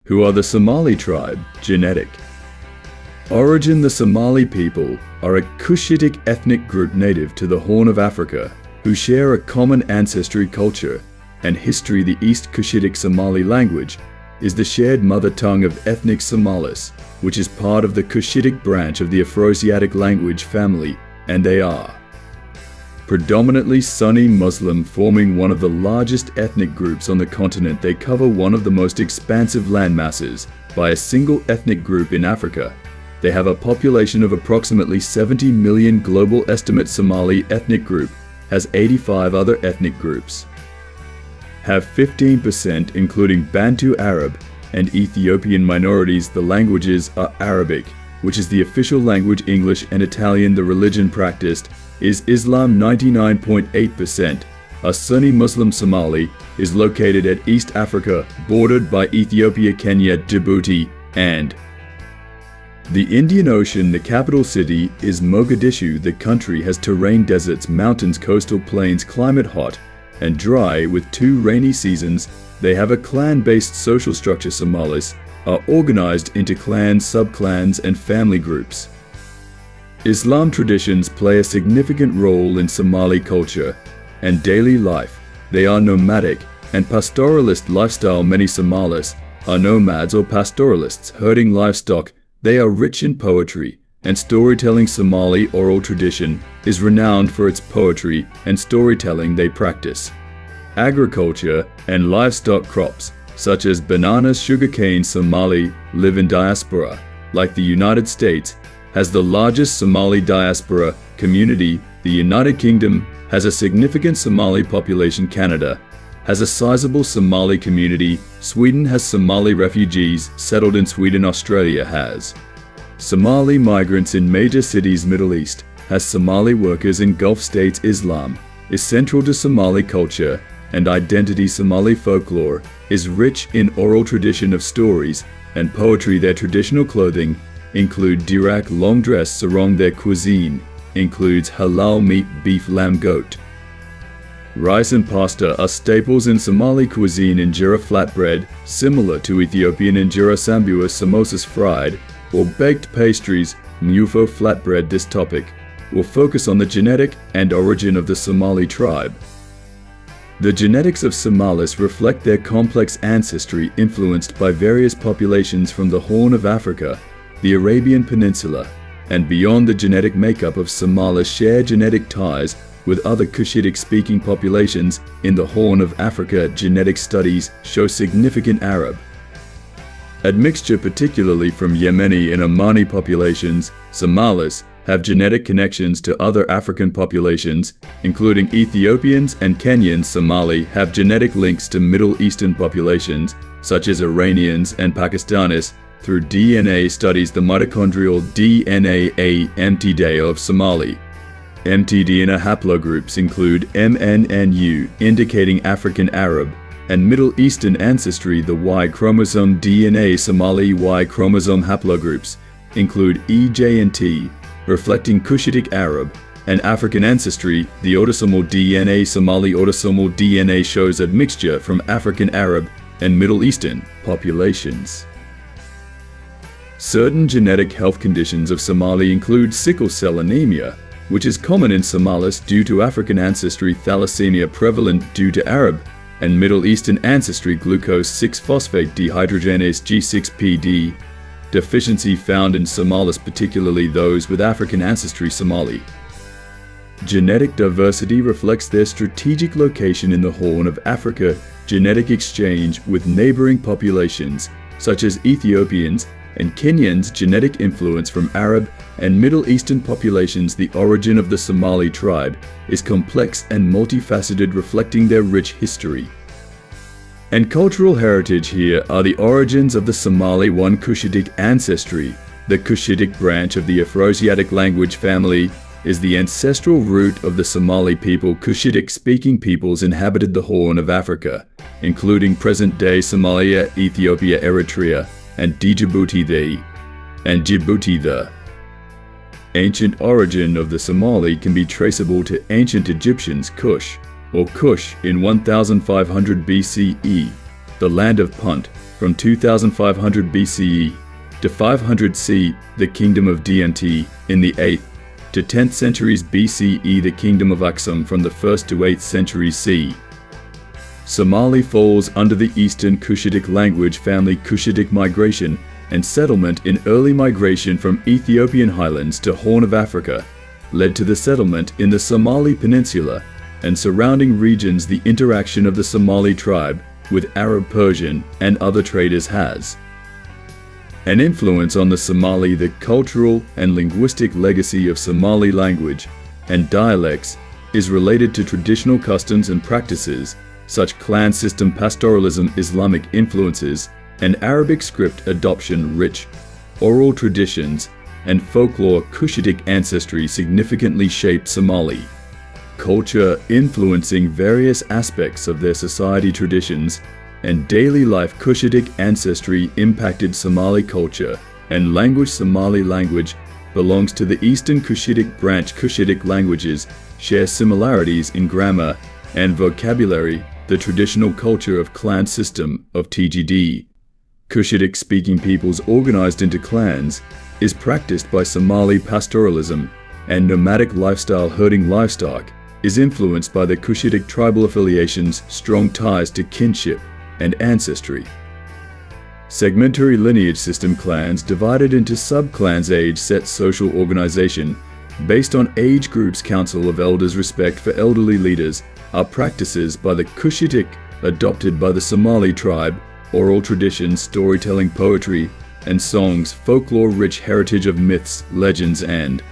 Who are the Somali tribe? Genetic. Origin: the Somali people are a Cushitic ethnic group native to the Horn of Africa, who share a common ancestry, culture, and history. The East Cushitic Somali language is the shared mother tongue of ethnic Somalis, which is part of the Cushitic branch of the Afroasiatic language family, and they are predominantly Sunni Muslim, forming one of the largest ethnic groups on the continent. They cover one of the most expansive landmasses by a single ethnic group in Africa. They have a population of approximately 70 million. Global estimate: Somali ethnic group has 85 other ethnic groups. Have 15%, including Bantu Arab and Ethiopian minorities. The languages are Arabic, which is the official language, English, and Italian. The religion practiced is Islam. 99.8% are Sunni Muslim. Somali is located at East Africa, bordered by Ethiopia, Kenya, Djibouti, and the Indian Ocean. The capital city is Mogadishu. The country has terrain: deserts, mountains, coastal plains. Climate: hot and dry with 2 rainy seasons. They have a clan-based social structure. Somalis are organized into clans, subclans, and family groups. Islam traditions play a significant role in Somali culture and daily life. They are nomadic and pastoralist lifestyle. Many Somalis are nomads or pastoralists, herding livestock. They are rich in poetry and storytelling. Somali oral tradition is renowned for its poetry and storytelling. They practice agriculture and livestock crops, such as bananas, sugarcane. Somali live in diaspora. Like the United States has the largest Somali diaspora community, the United Kingdom has a significant Somali population. Canada has a sizable Somali community. Sweden has Somali refugees settled in Sweden. Australia has Somali migrants in major cities. Middle East has Somali workers in Gulf states. Islam is central to Somali culture and identity. Somali folklore is rich in oral tradition of stories and poetry. Their traditional clothing include dirak, long dress, sarong. Their cuisine includes halal meat, beef, lamb, goat. Rice and pasta are staples in Somali cuisine. Injera, flatbread, similar to Ethiopian injera, sambua, samosas, fried or baked pastries, mufo, flatbread. This topic will focus on the genetic and origin of the Somali tribe. The genetics of Somalis reflect their complex ancestry, influenced by various populations from the Horn of Africa, the Arabian Peninsula, and beyond. The genetic makeup of Somalis share genetic ties with other Cushitic-speaking populations in the Horn of Africa. Genetic studies show significant Arab admixture, particularly from Yemeni and Omani populations. Somalis have genetic connections to other African populations, including Ethiopians and Kenyans. Somali have genetic links to Middle Eastern populations, such as Iranians and Pakistanis, through DNA studies. The mitochondrial DNA mtDNA of Somali mtDNA haplogroups include MNNU, indicating African Arab and Middle Eastern ancestry. The Y chromosome DNA Somali Y chromosome haplogroups include EJ and T, reflecting Cushitic Arab and African ancestry. The autosomal DNA Somali autosomal DNA shows admixture from African Arab and Middle Eastern populations. Certain genetic health conditions of Somali include sickle cell anemia, which is common in Somalis due to African ancestry; thalassemia, prevalent due to Arab and Middle Eastern ancestry; glucose 6-phosphate dehydrogenase G6PD deficiency found in Somalis, particularly those with African ancestry. Somali genetic diversity reflects their strategic location in the Horn of Africa. Genetic exchange with neighboring populations such as Ethiopians and Kenyans. Genetic influence from Arab and Middle Eastern populations. The origin of the Somali tribe is complex and multifaceted, reflecting their rich history and cultural heritage. Here are the origins of the Somali. 1. Cushitic ancestry. The Cushitic branch of the Afroasiatic language family is the ancestral root of the Somali people. Cushitic-speaking peoples inhabited the Horn of Africa, including present-day Somalia, Ethiopia, Eritrea, and Djibouti. The ancient origin of the Somali can be traceable to ancient Egyptians, Kush, or Kush, in 1500 BCE. The land of Punt from 2500 BCE to 500 C, the Kingdom of DMT in the 8th to 10th centuries BCE, the Kingdom of Aksum from the 1st to 8th century C. Somali falls under the Eastern Cushitic language family. Cushitic migration and settlement in early migration from Ethiopian highlands to Horn of Africa led to the settlement in the Somali Peninsula and surrounding regions. The interaction of the Somali tribe with Arab, Persian, and other traders has an influence on the Somali. The cultural and linguistic legacy of Somali language and dialects is related to traditional customs and practices such clan system pastoralism, Islamic influences, and Arabic script adoption. Rich oral traditions and folklore. Cushitic ancestry significantly shaped Somali culture, influencing various aspects of their society, traditions, and daily life. Cushitic ancestry impacted Somali culture and language. Somali language belongs to the Eastern Cushitic branch. Cushitic languages share similarities in grammar and vocabulary. The traditional culture of clan system of TGD, Cushitic-speaking peoples organized into clans, is practiced by Somali pastoralism, and nomadic lifestyle. Herding livestock is influenced by the Cushitic tribal affiliations, strong ties to kinship and ancestry. Segmentary lineage system. Clans divided into sub-clans. Age set social organization based on age groups. Council of elders. Respect for elderly leaders are practices by the Cushitic adopted by the Somali tribe. Oral traditions, storytelling, poetry, and songs. Folklore. Rich heritage of myths, legends, and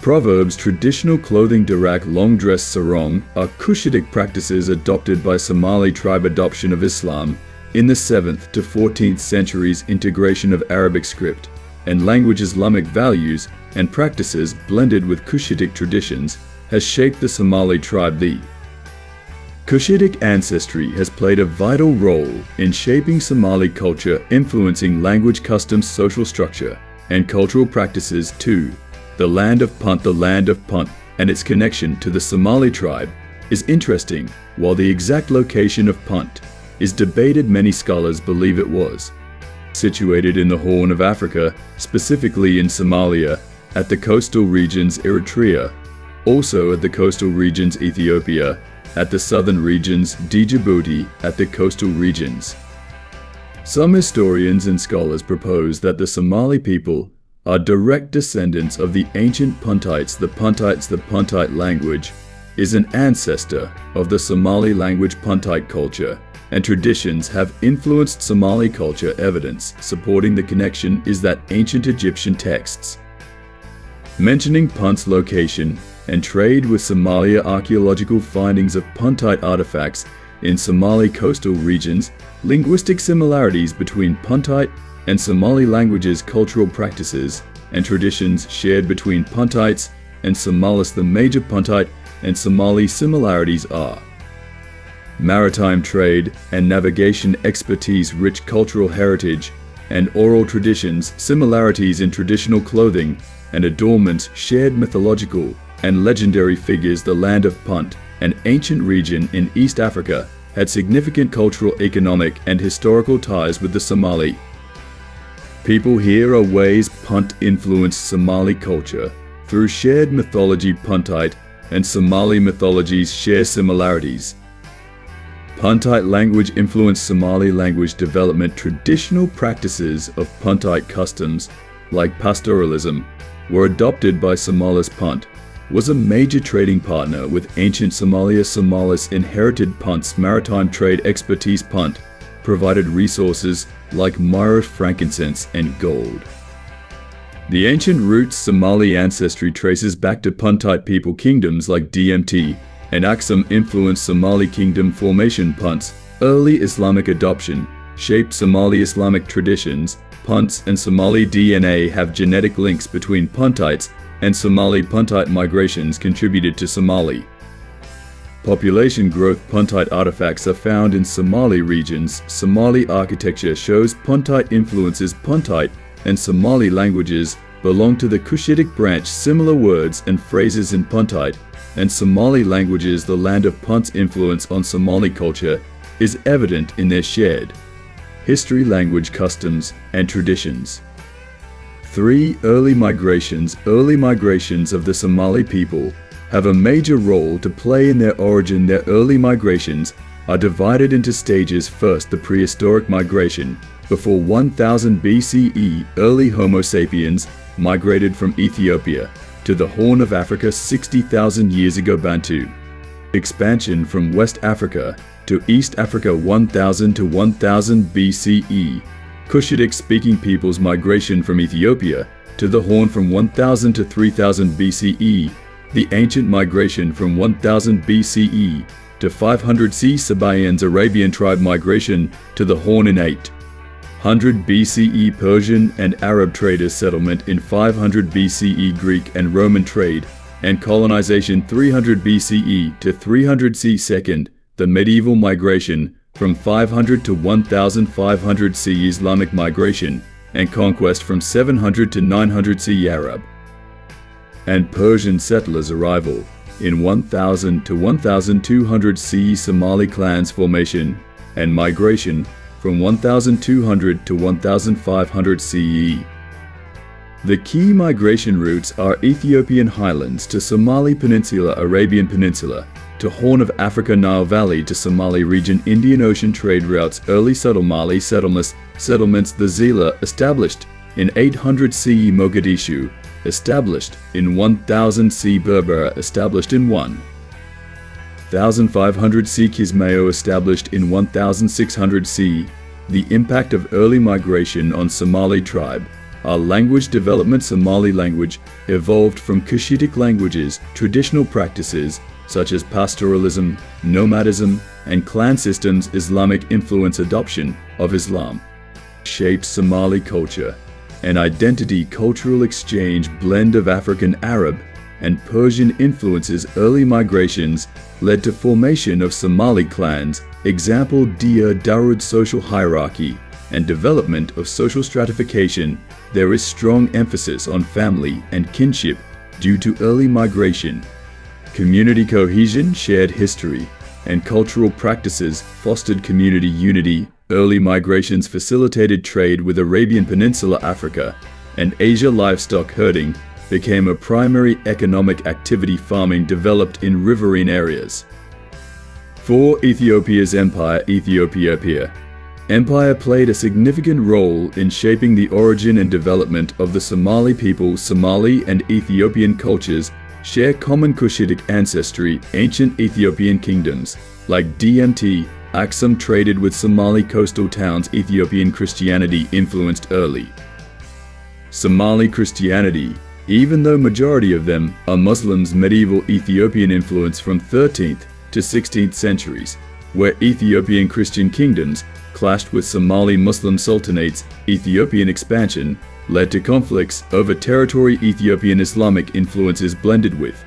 proverbs. Traditional clothing. Darak, long dress, sarong are Cushitic practices adopted by Somali tribe. Adoption of Islam in the 7th to 14th centuries. Integration of Arabic script and language. Islamic values and practices blended with Cushitic traditions has shaped the Somali tribe. The Cushitic ancestry has played a vital role in shaping Somali culture, influencing language, customs, social structure, and cultural practices. 2. The land of Punt. The land of Punt and its connection to the Somali tribe is interesting. While the exact location of Punt is debated, many scholars believe it was situated in the Horn of Africa, specifically in Somalia, at the coastal regions Eritrea, also at the coastal regions Ethiopia, at the southern regions Djibouti, at the coastal regions. Some historians and scholars propose that the Somali people are direct descendants of the ancient Puntites. The Puntite language is an ancestor of the Somali language. Puntite culture and traditions have influenced Somali culture. Evidence supporting the connection is that ancient Egyptian texts mentioning Punt's location and trade with Somalia. Archaeological findings of Puntite artifacts in Somali coastal regions. Linguistic similarities between Puntite and Somali languages. Cultural practices and traditions shared between Puntites and Somalis. The major Puntite and Somali similarities are maritime trade and navigation expertise, rich cultural heritage and oral traditions, similarities in traditional clothing and adornments, shared mythological and legendary figures. The land of Punt, an ancient region in East Africa, had significant cultural, economic, and historical ties with the Somali people. Here are ways Punt influenced Somali culture through shared mythology. Puntite and Somali mythologies share similarities. Puntite language influenced Somali language development. Traditional practices of Puntite customs, like pastoralism, were adopted by Somalis. Punt was a major trading partner with ancient Somalia. Somalis inherited Punt's maritime trade expertise. Punt provided resources like myrrh, frankincense, and gold. The ancient roots Somali ancestry traces back to Puntite people. Kingdoms like DMT and Aksum influenced Somali kingdom formation. Punt's early Islamic adoption shaped Somali Islamic traditions. Punts and Somali DNA have genetic links between Puntites and Somali. Puntite migrations contributed to Somali population growth. Puntite artifacts are found in Somali regions. Somali architecture shows Puntite influences. Puntite and Somali languages belong to the Cushitic branch. Similar words and phrases in Puntite and Somali languages. The land of Punt's influence on Somali culture is evident in their shared history, language, customs, and traditions. 3. Early migrations. Early migrations of the Somali people have a major role to play in their origin. Their early migrations are divided into stages. First, the prehistoric migration. Before 1000 BCE, early Homo sapiens migrated from Ethiopia to the Horn of Africa 60,000 years ago. Bantu expansion from West Africa to East Africa 1000 to 1000 BCE. Cushitic-speaking peoples migration from Ethiopia to the Horn from 1000 to 3000 BCE. The ancient migration from 1000 BCE to 500 CE. Sabaeans Arabian tribe migration to the Horn in 800 BCE. Persian and Arab traders settlement in 500 BCE. Greek and Roman trade and colonization 300 BCE to 300 CE. Second, the medieval migration from 500 to 1500 CE. Islamic migration and conquest from 700 to 900 CE. Arab and Persian settlers' arrival in 1000 to 1200 CE. Somali clans formation and migration from 1200 to 1500 CE. The key migration routes are Ethiopian highlands to Somali Peninsula, Arabian Peninsula, to Horn of Africa, Nile Valley to Somali region, Indian Ocean trade routes. Early Somali settlements. The Zila, established in 800 CE. Mogadishu, established in 1000 CE. Berbera, established in 1500 CE. Kismayo, established in 1600 CE. The impact of early migration on Somali tribe. Our language development. Somali language evolved from Cushitic languages. Traditional practices such as pastoralism, nomadism, and clan systems. Islamic influence. Adoption of Islam shaped Somali culture and identity. Cultural exchange. Blend of African, Arab, and Persian influences. Early migrations led to formation of Somali clans. Example, Dia Darud. Social hierarchy and development of social stratification. There is strong emphasis on family and kinship due to early migration. Community cohesion, shared history, and cultural practices fostered community unity. Early migrations facilitated trade with Arabian Peninsula, Africa, and Asia. Livestock herding became a primary economic activity. Farming developed in riverine areas. 4. Ethiopia's empire. Ethiopia Empire played a significant role in shaping the origin and development of the Somali people. Somali and Ethiopian cultures share common Cushitic ancestry. Ancient Ethiopian kingdoms like DMT, Aksum traded with Somali coastal towns. Ethiopian Christianity influenced early Somali Christianity, even though majority of them are Muslims. Medieval Ethiopian influence from 13th to 16th centuries, where Ethiopian Christian kingdoms clashed with Somali Muslim sultanates. Ethiopian expansion led to conflicts over territory. Ethiopian Islamic influences blended with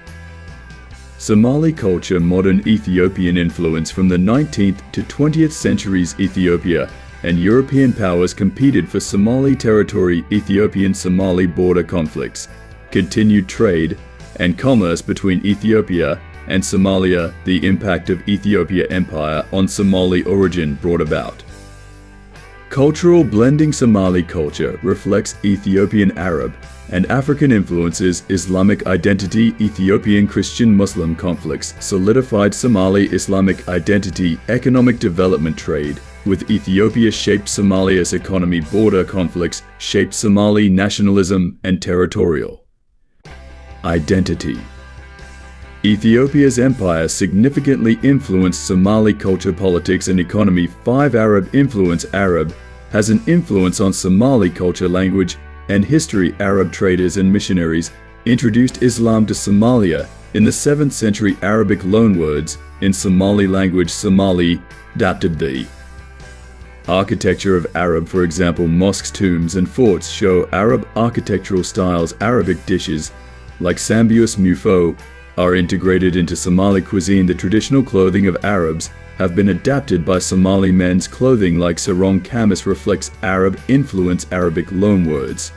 Somali culture. Modern Ethiopian influence from the 19th to 20th centuries. Ethiopia and European powers competed for Somali territory. Ethiopian-Somali border conflicts, continued trade and commerce between Ethiopia and Somalia. The impact of Ethiopia Empire on Somali origin brought about cultural blending. Somali culture reflects Ethiopian Arab and African influences. Islamic identity. Ethiopian Christian Muslim conflicts solidified Somali Islamic identity. Economic development. Trade with Ethiopia shaped Somalia's economy. Border conflicts shaped Somali nationalism and territorial identity. Ethiopia's empire significantly influenced Somali culture, politics, and economy. 5. Arab influence. Arab has an influence on Somali culture, language, and history. Arab traders and missionaries introduced Islam to Somalia in the 7th century. Arabic loanwords in Somali language. Somali adapted the architecture of Arab. For example, mosques, tombs, and forts show Arab architectural styles. Arabic dishes like sambuus, mufo are integrated into Somali cuisine. The traditional clothing of Arabs have been adapted by Somali men's clothing like sarong. Kamis reflects Arab influence. Arabic loanwords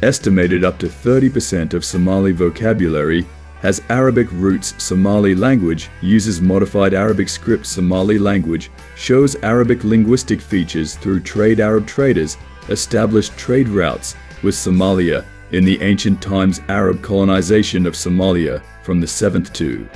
estimated up to 30% of Somali vocabulary has Arabic roots. Somali language uses modified Arabic script. Somali language shows Arabic linguistic features through trade. Arab traders established trade routes with Somalia in the ancient times. Arab colonization of Somalia from the 7th to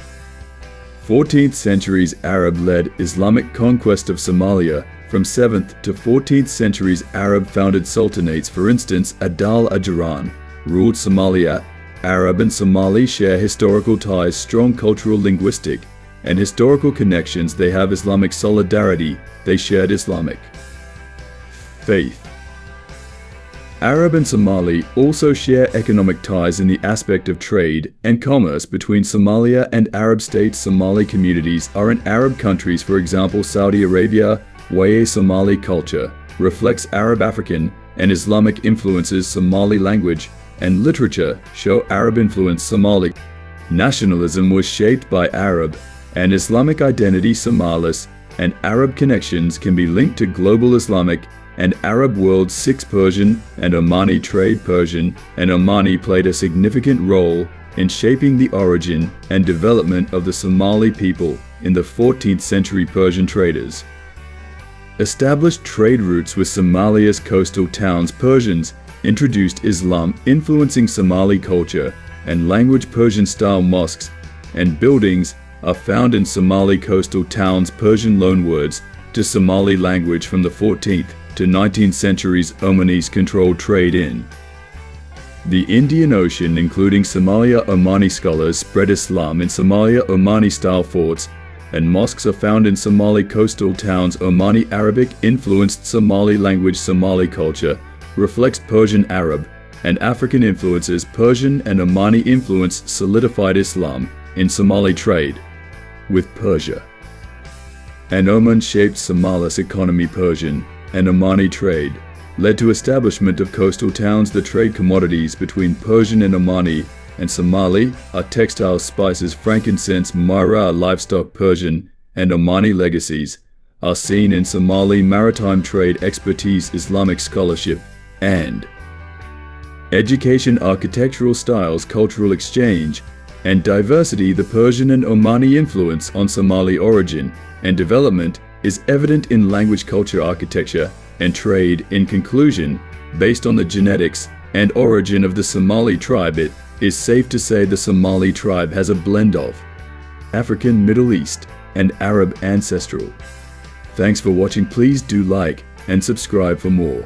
14th centuries. Arab-led Islamic conquest of Somalia from 7th to 14th centuries. Arab-founded sultanates, for instance, Adal Ajaran, ruled Somalia. Arab and Somali share historical ties, strong cultural, linguistic, and historical connections. They have Islamic solidarity. They shared Islamic faith. Arab and Somali also share economic ties in the aspect of trade and commerce between Somalia and Arab states. Somali communities are in Arab countries, for example, Saudi Arabia. Waye Somali culture reflects Arab, African, and Islamic influences. Somali language and literature show Arab influence. Somali nationalism was shaped by Arab and Islamic identity. Somalis and Arab connections can be linked to global Islamic and Arab world. 6. Persian and Omani trade. Persian and Omani played a significant role in shaping the origin and development of the Somali people in the 14th century. Persian traders established trade routes with Somalia's coastal towns. Persians introduced Islam, influencing Somali culture and language. Persian-style mosques and buildings are found in Somali coastal towns. Persian loanwords to Somali language from the 14th to 19th centuries. Omanis controlled trade in the Indian Ocean, including Somalia. Omani scholars spread Islam in Somalia. Omani-style forts and mosques are found in Somali coastal towns. Omani Arabic influenced Somali language. Somali culture reflects Persian, Arab, and African influences. Persian and Omani influence solidified Islam in Somali trade with Persia and Oman shaped Somalis economy. Persian and Omani trade led to establishment of coastal towns. The trade commodities between Persian and Omani and Somali are textiles, spices, frankincense, myrrh, livestock. Persian and Omani legacies are seen in Somali maritime trade, expertise, Islamic scholarship, and education. Architectural styles, cultural exchange, and diversity. The Persian and Omani influence on Somali origin and development is evident in language, culture, architecture, and trade. In conclusion, based on the genetics and origin of the Somali tribe, it is safe to say the Somali tribe has a blend of African, Middle East, and Arab ancestral. Thanks for watching. Please do like and subscribe for more.